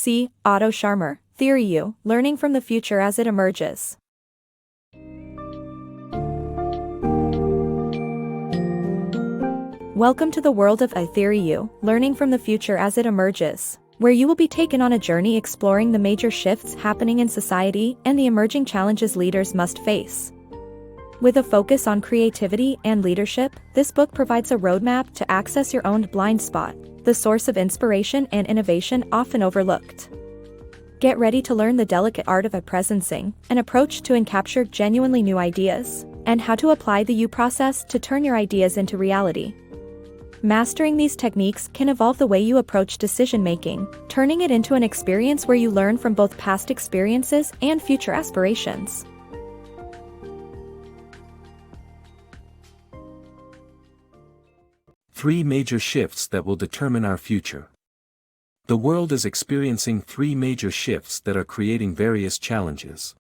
C. Otto Scharmer, TheoryU, Learning from the Future as it Emerges. Welcome to the world of TheoryU, Learning from the Future as it Emerges, where you will be taken on a journey exploring the major shifts happening in society and the emerging challenges leaders must face. With a focus on creativity and leadership, this book provides a roadmap to access your own blind spot, the source of inspiration and innovation often overlooked. Get ready to learn the delicate art of presencing, an approach to capture genuinely new ideas, and how to apply the U process to turn your ideas into reality. Mastering these techniques can evolve the way you approach decision-making, turning it into an experience where you learn from both past experiences and future aspirations. Three major shifts that will determine our future. The world is experiencing three major shifts that are creating various challenges.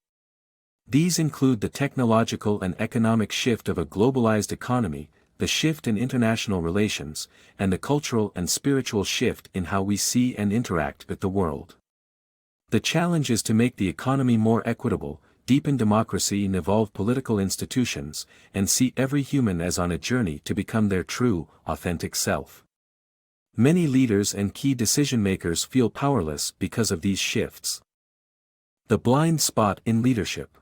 These include the technological and economic shift of a globalized economy, the shift in international relations, and the cultural and spiritual shift in how we see and interact with the world. The challenge is to make the economy more equitable, deepen democracy and evolve political institutions, and see every human as on a journey to become their true, authentic self. Many leaders and key decision-makers feel powerless because of these shifts. The blind spot in leadership.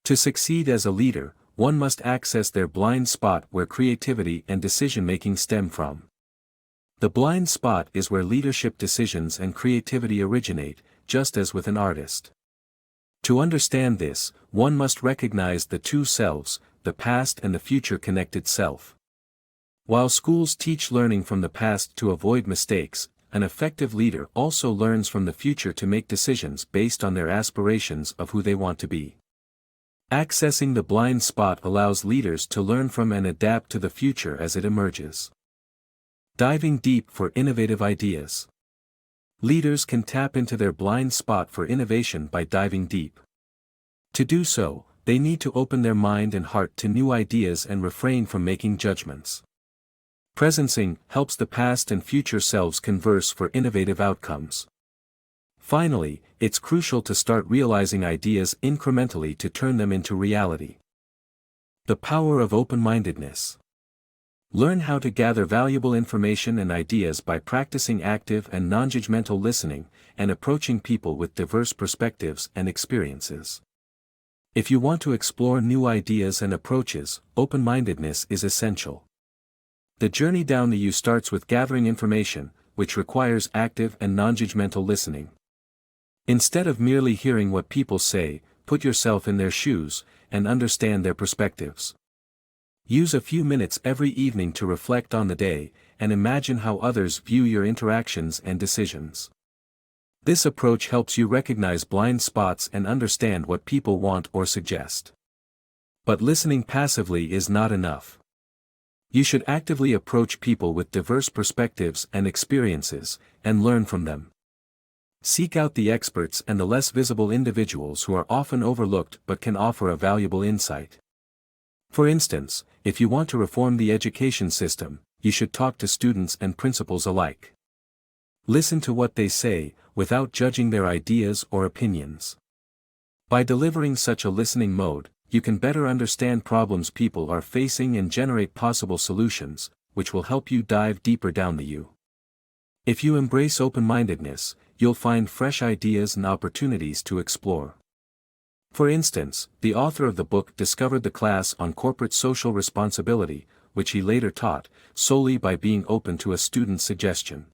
To succeed as a leader, one must access their blind spot where creativity and decision-making stem from. The blind spot is where leadership decisions and creativity originate, just as with an artist. To understand this, one must recognize the two selves, the past and the future connected self. While schools teach learning from the past to avoid mistakes, an effective leader also learns from the future to make decisions based on their aspirations of who they want to be. Accessing the blind spot allows leaders to learn from and adapt to the future as it emerges. Diving deep for innovative ideas. Leaders can tap into their blind spot for innovation by diving deep. To do so, they need to open their mind and heart to new ideas and refrain from making judgments. Presencing helps the past and future selves converse for innovative outcomes. Finally, it's crucial to start realizing ideas incrementally to turn them into reality. The power of open-mindedness. Learn how to gather valuable information and ideas by practicing active and non-judgmental listening, and approaching people with diverse perspectives and experiences. If you want to explore new ideas and approaches, open-mindedness is essential. The journey down the U starts with gathering information, which requires active and non-judgmental listening. Instead of merely hearing what people say, put yourself in their shoes, and understand their perspectives. Use a few minutes every evening to reflect on the day, and imagine how others view your interactions and decisions. This approach helps you recognize blind spots and understand what people want or suggest. But listening passively is not enough. You should actively approach people with diverse perspectives and experiences, and learn from them. Seek out the experts and the less visible individuals who are often overlooked but can offer a valuable insight. For instance, if you want to reform the education system, you should talk to students and principals alike. Listen to what they say, without judging their ideas or opinions. By delivering such a listening mode, you can better understand problems people are facing and generate possible solutions, which will help you dive deeper down the U. If you embrace open-mindedness, you'll find fresh ideas and opportunities to explore. For instance, the author of the book discovered the class on corporate social responsibility, which he later taught, solely by being open to a student's suggestion.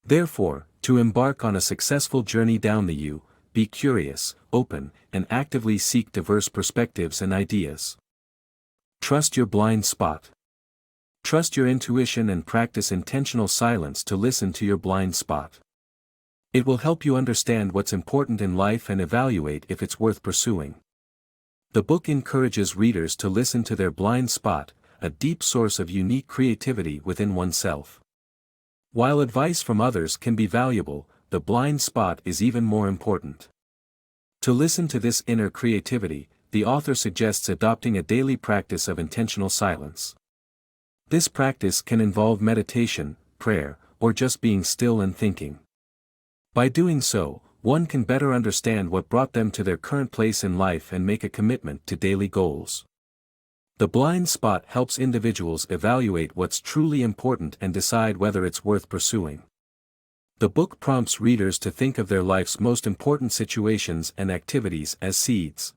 Therefore, to embark on a successful journey down the U, be curious, open, and actively seek diverse perspectives and ideas. Trust your blind spot. Trust your intuition and practice intentional silence to listen to your blind spot. It will help you understand what's important in life and evaluate if it's worth pursuing. The book encourages readers to listen to their blind spot, a deep source of unique creativity within oneself. While advice from others can be valuable, the blind spot is even more important. To listen to this inner creativity, the author suggests adopting a daily practice of intentional silence. This practice can involve meditation, prayer, or just being still and thinking. By doing so, one can better understand what brought them to their current place in life and make a commitment to daily goals. The blind spot helps individuals evaluate what's truly important and decide whether it's worth pursuing. The book prompts readers to think of their life's most important situations and activities as seeds.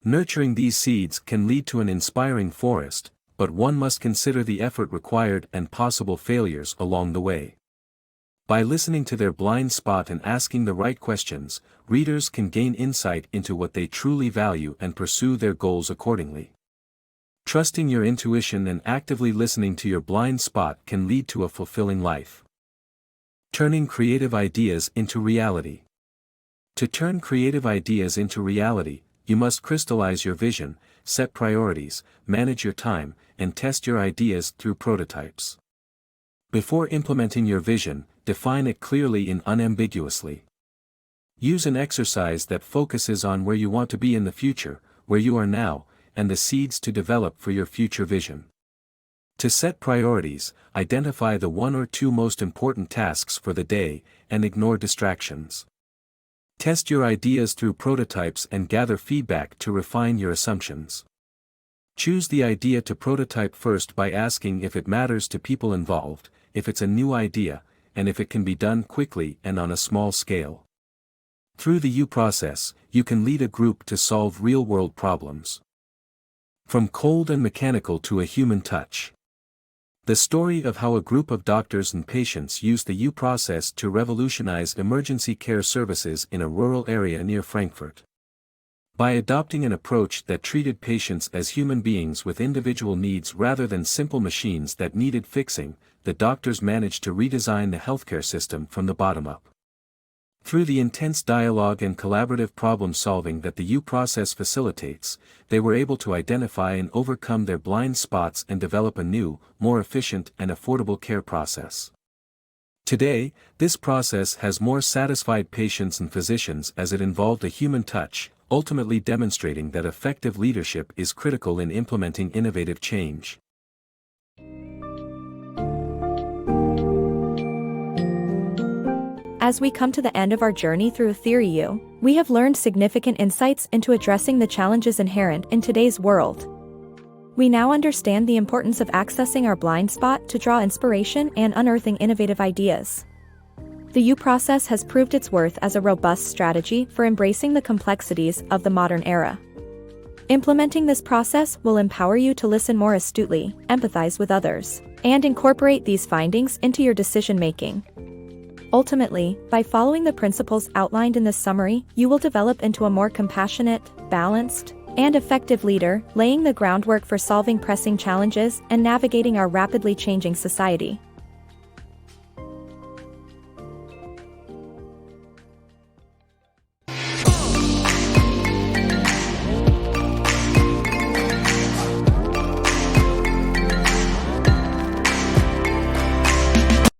Nurturing these seeds can lead to an inspiring forest, but one must consider the effort required and possible failures along the way. By listening to their blind spot and asking the right questions, readers can gain insight into what they truly value and pursue their goals accordingly. Trusting your intuition and actively listening to your blind spot can lead to a fulfilling life. Turning creative ideas into reality. To turn creative ideas into reality, you must crystallize your vision, set priorities, manage your time, and test your ideas through prototypes. Before implementing your vision, define it clearly and unambiguously. Use an exercise that focuses on where you want to be in the future, where you are now, and the seeds to develop for your future vision. To set priorities, identify the 1 or 2 most important tasks for the day, and ignore distractions. Test your ideas through prototypes and gather feedback to refine your assumptions. Choose the idea to prototype first by asking if it matters to people involved, if it's a new idea, and if it can be done quickly and on a small scale. Through the U process, you can lead a group to solve real-world problems. From cold and mechanical to a human touch. The story of how a group of doctors and patients used the U process to revolutionize emergency care services in a rural area near Frankfurt. By adopting an approach that treated patients as human beings with individual needs rather than simple machines that needed fixing, the doctors managed to redesign the healthcare system from the bottom up. Through the intense dialogue and collaborative problem-solving that the U process facilitates, they were able to identify and overcome their blind spots and develop a new, more efficient and affordable care process. Today, this process has more satisfied patients and physicians as it involved a human touch, ultimately demonstrating that effective leadership is critical in implementing innovative change. As we come to the end of our journey through TheoryU, we have learned significant insights into addressing the challenges inherent in today's world. We now understand the importance of accessing our blind spot to draw inspiration and unearthing innovative ideas. The U process has proved its worth as a robust strategy for embracing the complexities of the modern era. Implementing this process will empower you to listen more astutely, empathize with others, and incorporate these findings into your decision-making. Ultimately, by following the principles outlined in this summary, you will develop into a more compassionate, balanced, and effective leader, laying the groundwork for solving pressing challenges and navigating our rapidly changing society.